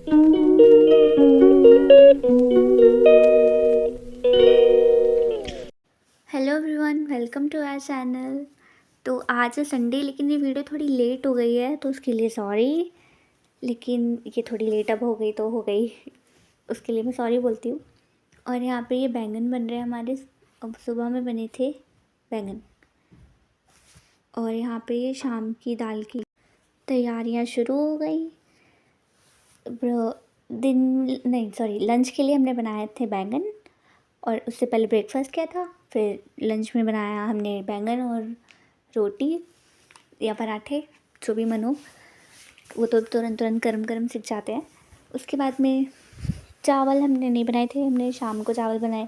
Hello everyone, welcome to our channel. तो आज है संडे, लेकिन ये वीडियो थोड़ी लेट हो गई है तो उसके लिए सॉरी। लेकिन ये थोड़ी लेट अब हो गई तो हो गई, उसके लिए मैं सॉरी बोलती हूँ। और यहाँ पे ये बैंगन बन रहे हैं हमारे। अब सुबह में बने थे बैंगन, और यहाँ पे ये शाम की दाल की तैयारियाँ शुरू हो गई। दिन नहीं, सॉरी, लंच के लिए हमने बनाए थे बैंगन, और उससे पहले ब्रेकफास्ट किया था। फिर लंच में बनाया हमने बैंगन और रोटी या पराठे, जो भी मन हो। वो तो तुरंत तुरंत गरम गरम सिक जाते हैं। उसके बाद में चावल हमने नहीं बनाए थे, हमने शाम को चावल बनाए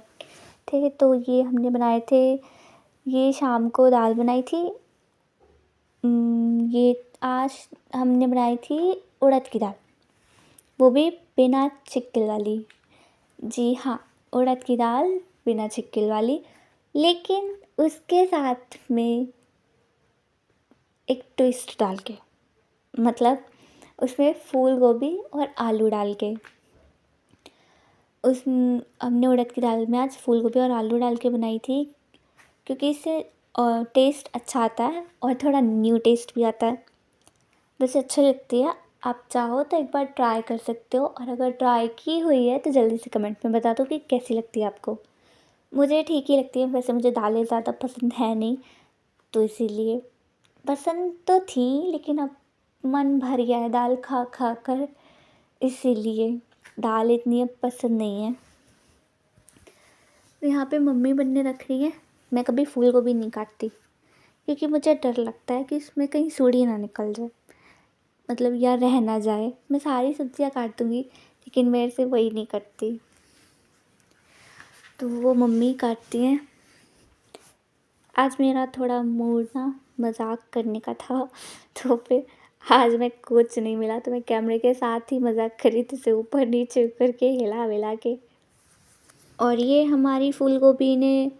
थे। तो ये हमने बनाए थे, ये शाम को दाल बनाई थी। ये आज हमने बनाई थी उड़द की दाल, वो भी बिना छिक्कल वाली। जी हाँ, उड़द की दाल बिना छिक्कल वाली। लेकिन उसके साथ में एक ट्विस्ट डाल के, मतलब उसमें फूल गोभी और आलू डाल के। उस हमने उड़द की दाल में आज फूल गोभी और आलू डाल के बनाई थी, क्योंकि इससे टेस्ट अच्छा आता है और थोड़ा न्यू टेस्ट भी आता है। वैसे अच्छी लगती है, आप चाहो तो एक बार ट्राई कर सकते हो। और अगर ट्राई की हुई है तो जल्दी से कमेंट में बता दो कि कैसी लगती है आपको। मुझे ठीक ही लगती है, वैसे मुझे दालें ज़्यादा पसंद है नहीं, तो इसीलिए। पसंद तो थी, लेकिन अब मन भर गया है दाल खा खा कर, इसीलिए दाल इतनी अब पसंद नहीं है। तो यहाँ पे मम्मी बनने रख रही है। मैं कभी फूल गोभी नहीं काटती, क्योंकि मुझे डर लगता है कि इसमें कहीं सूढ़ी ना निकल जाए, मतलब या रह ना जाए। मैं सारी सब्जियाँ काट दूँगी, लेकिन मेरे से वही नहीं कटती, तो वो मम्मी काटती हैं। आज मेरा थोड़ा मूड ना मजाक करने का था, तो फिर आज मैं कुछ नहीं मिला तो मैं कैमरे के साथ ही मजाक करी थी, से ऊपर नीचे करके हिला विला के। और ये हमारी फूल गोभी ने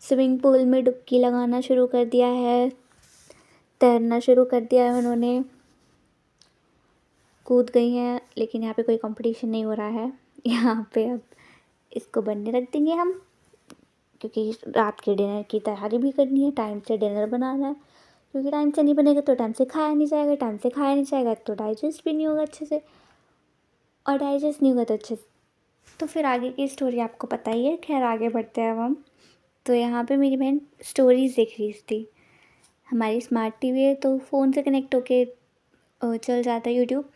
स्विमिंग पूल में डुबकी लगाना शुरू कर दिया है, तैरना शुरू कर दिया है उन्होंने, कूद गई हैं। लेकिन यहाँ पे कोई कंपटीशन नहीं हो रहा है। यहाँ पे अब इसको बनने रख देंगे हम, क्योंकि रात के डिनर की तैयारी भी करनी है, टाइम से डिनर बनाना है। क्योंकि टाइम से नहीं बनेगा तो टाइम से खाया नहीं जाएगा, टाइम से खाया नहीं जाएगा तो डाइजेस्ट भी नहीं होगा अच्छे से, और डाइजेस्ट नहीं होगा तो अच्छे से तो फिर आगे की स्टोरी आपको पता ही है। खैर, आगे बढ़ते हैं अब हम। तो यहाँ पे मेरी बहन स्टोरीज़ देख रही थी। हमारी स्मार्ट टीवी है तो फ़ोन से कनेक्ट होके चल जाता है यूट्यूब,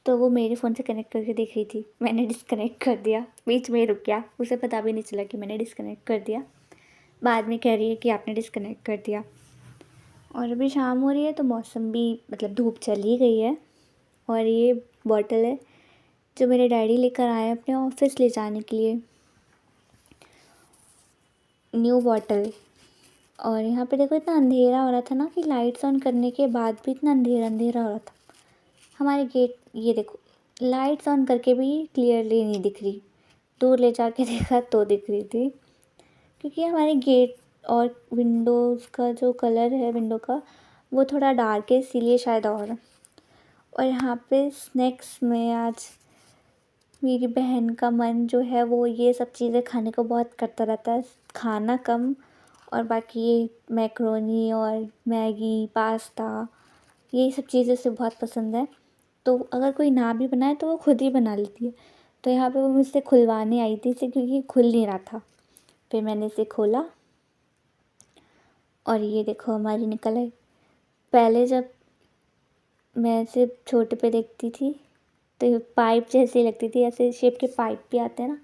तो वो मेरे फ़ोन से कनेक्ट करके देख रही थी। मैंने डिस्कनेक्ट कर दिया, बीच में ही रुक गया, उसे पता भी नहीं चला कि मैंने डिस्कनेक्ट कर दिया। बाद में कह रही है कि आपने डिस्कनेक्ट कर दिया। और अभी शाम हो रही है तो मौसम भी, मतलब धूप चली गई है। और ये बॉटल है जो मेरे डैडी लेकर आए अपने ऑफिस ले जाने के लिए, न्यू बॉटल। और यहाँ पे देखो, इतना अंधेरा हो रहा था ना कि लाइट्स ऑन करने के बाद भी इतना अंधेरा अंधेरा हो रहा था। हमारे गेट, ये देखो, लाइट्स ऑन करके भी क्लियरली नहीं दिख रही, दूर ले जाके देखा तो दिख रही थी। क्योंकि हमारे गेट और विंडोज़ का जो कलर है विंडो का, वो थोड़ा डार्क है, इसीलिए शायद। और यहाँ पे स्नैक्स में आज मेरी बहन का मन जो है वो ये सब चीज़ें खाने को बहुत करता रहता है, खाना कम, और बाकी ये मैक्रोनी और मैगी पास्ता, ये सब चीज़ें उसे बहुत पसंद है। तो अगर कोई ना भी बनाए तो वो खुद ही बना लेती है। तो यहाँ पे वो मुझसे खुलवाने आई थी इसे, क्योंकि खुल नहीं रहा था। फिर मैंने इसे खोला और ये देखो हमारी निकल आई। पहले जब मैं इसे छोटे पे देखती थी तो पाइप जैसी लगती थी, ऐसे शेप के पाइप भी आते हैं ना,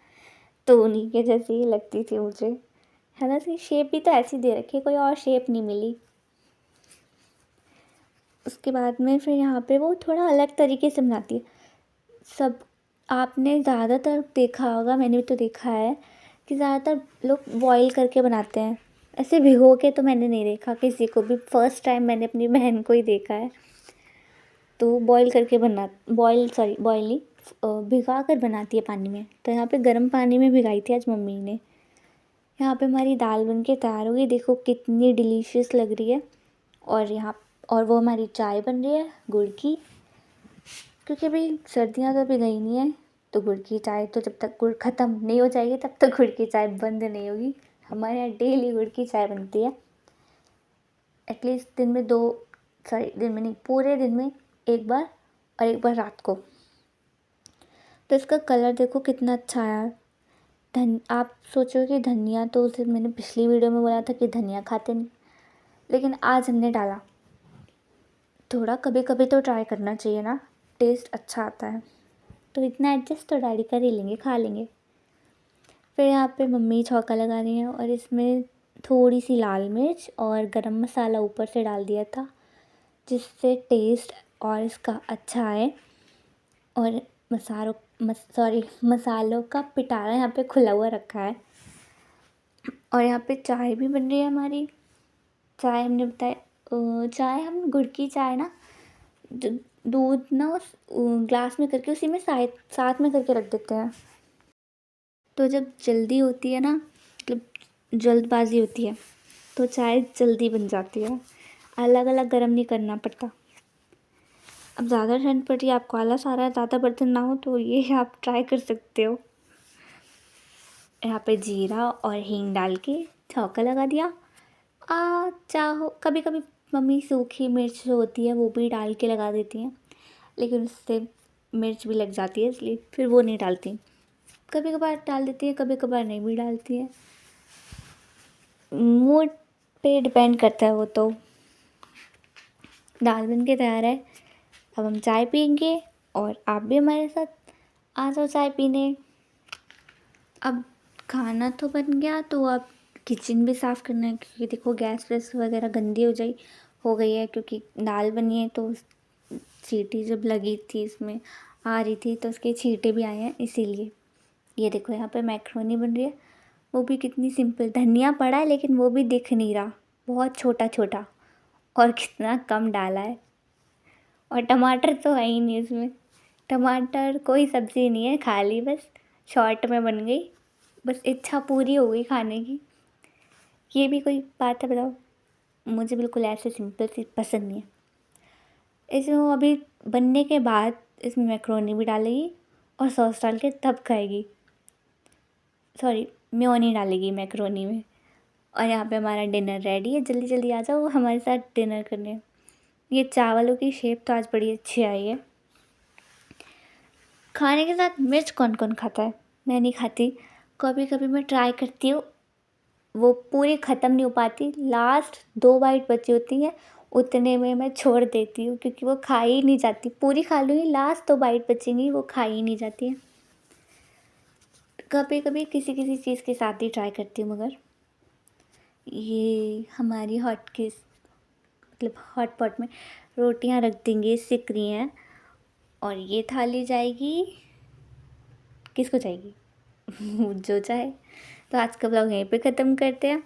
तो उन्हीं के जैसी ही लगती थी मुझे। हालांकि शेप भी तो ऐसी दे रखी है, कोई और शेप नहीं मिली। उसके बाद में फिर यहाँ पे वो थोड़ा अलग तरीके से बनाती है। सब आपने ज़्यादातर देखा होगा, मैंने भी तो देखा है कि ज़्यादातर लोग बॉईल करके बनाते हैं, ऐसे भिगो के तो मैंने नहीं देखा किसी को भी। फर्स्ट टाइम मैंने अपनी बहन को ही देखा है। तो बॉईल करके बॉईल नहीं, भिगा कर बनाती है पानी में। तो यहाँ पे गर्म पानी में भिगाई थी आज मम्मी ने। यहाँ पे हमारी दाल बन के तैयार हो गई, देखो कितनी डिलीशियस लग रही है। और वो हमारी चाय बन रही है गुड़ की। क्योंकि अभी सर्दियाँ तो अभी गई नहीं है, तो गुड़ की चाय तो जब तक गुड़ ख़त्म नहीं हो जाएगी तब तक गुड़ की चाय बंद नहीं होगी। हमारे यहाँ डेली गुड़ की चाय बनती है, एटलीस्ट दिन में दिन में नहीं, पूरे दिन में एक बार, और एक बार रात को। तो इसका कलर देखो कितना अच्छा आया। आप सोचो कि धनिया तो उसे मैंने पिछली वीडियो में बोला था कि धनिया खाते नहीं, लेकिन आज हमने डाला। थोड़ा कभी कभी तो ट्राई करना चाहिए ना, टेस्ट अच्छा आता है। तो इतना एडजस्ट तो डैडी कर ही लेंगे, खा लेंगे। फिर यहाँ पे मम्मी छौंका लगा रही हैं, और इसमें थोड़ी सी लाल मिर्च और गरम मसाला ऊपर से डाल दिया था, जिससे टेस्ट और इसका अच्छा आए। और मसालों का पिटारा यहाँ पे खुला हुआ रखा है। और यहाँ पे चाय भी बन रही है हमारी। चाय हमने बताया, चाय हम गुड़ की चाय ना, दूध ना उस ग्लास में करके उसी में साथ में करके रख देते हैं। तो जब जल्दी होती है ना, मतलब जल्दबाजी होती है, तो चाय जल्दी बन जाती है, अलग अलग गर्म नहीं करना पड़ता। अब ज़्यादा ठंड पड़ रही है, आपको आलस आ रहा है, ज़्यादा बर्तन ना हो, तो ये आप ट्राई कर सकते हो। यहाँ पे जीरा और हींग डाल के छौंका लगा दिया। चाहो कभी कभी मम्मी सूखी मिर्च जो होती है वो भी डाल के लगा देती हैं, लेकिन उससे मिर्च भी लग जाती है, इसलिए फिर वो नहीं डालती। कभी कभार डाल देती है, कभी कभार नहीं भी डालती है, मूड पे डिपेंड करता है वो तो। दाल बन के तैयार है, अब हम चाय पियेंगे, और आप भी हमारे साथ आ जाओ चाय पीने। अब खाना तो बन गया, तो अब किचन भी साफ़ करना है, क्योंकि देखो गैस वैस वगैरह गंदी हो गई है, क्योंकि दाल बनी है तो सीटी जब लगी थी इसमें आ रही थी तो उसके छींटे भी आए हैं, इसीलिए। ये देखो यहाँ पे मैक्रोनी बन रही है, वो भी कितनी सिंपल। धनिया पड़ा है लेकिन वो भी दिख नहीं रहा, बहुत छोटा छोटा, और कितना कम डाला है। और टमाटर तो है ही नहीं इसमें, टमाटर कोई सब्ज़ी नहीं है, खाली बस शॉर्ट में बन गई, बस इच्छा पूरी हो गई खाने की। ये भी कोई बात है बताओ? मुझे बिल्कुल ऐसे सिंपल सी पसंद नहीं है। इसमें अभी बनने के बाद इसमें मैक्रोनी भी डालेगी और सॉस डाल के तब खाएगी। सॉरी, मेयोनी डालेगी मैक्रोनी में। और यहाँ पे हमारा डिनर रेडी है, जल्दी जल्दी आ जाओ हमारे साथ डिनर करने। ये चावलों की शेप तो आज बड़ी अच्छी आई है। खाने के साथ मिर्च कौन कौन खाता है? मैं नहीं खाती, कभी कभी मैं ट्राई करती हूँ, वो पूरी ख़त्म नहीं हो पाती, लास्ट 2 बाइट बची होती है, उतने में मैं छोड़ देती हूँ, क्योंकि वो खाई ही नहीं जाती। पूरी खा लूँगी, लास्ट 2 बाइट बचेंगी, वो खाई ही नहीं जाती है। कभी कभी किसी किसी चीज़ के साथ ही ट्राई करती हूँ। मगर ये हमारी मतलब हॉट पॉट में रोटियां रख देंगे, सिक रही हैं, और ये थाली जाएगी, किसको जाएगी? जो चाहे। तो आज का ब्लॉग यहीं पे ख़त्म करते हैं।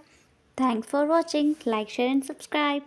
Thanks for watching, like share and subscribe.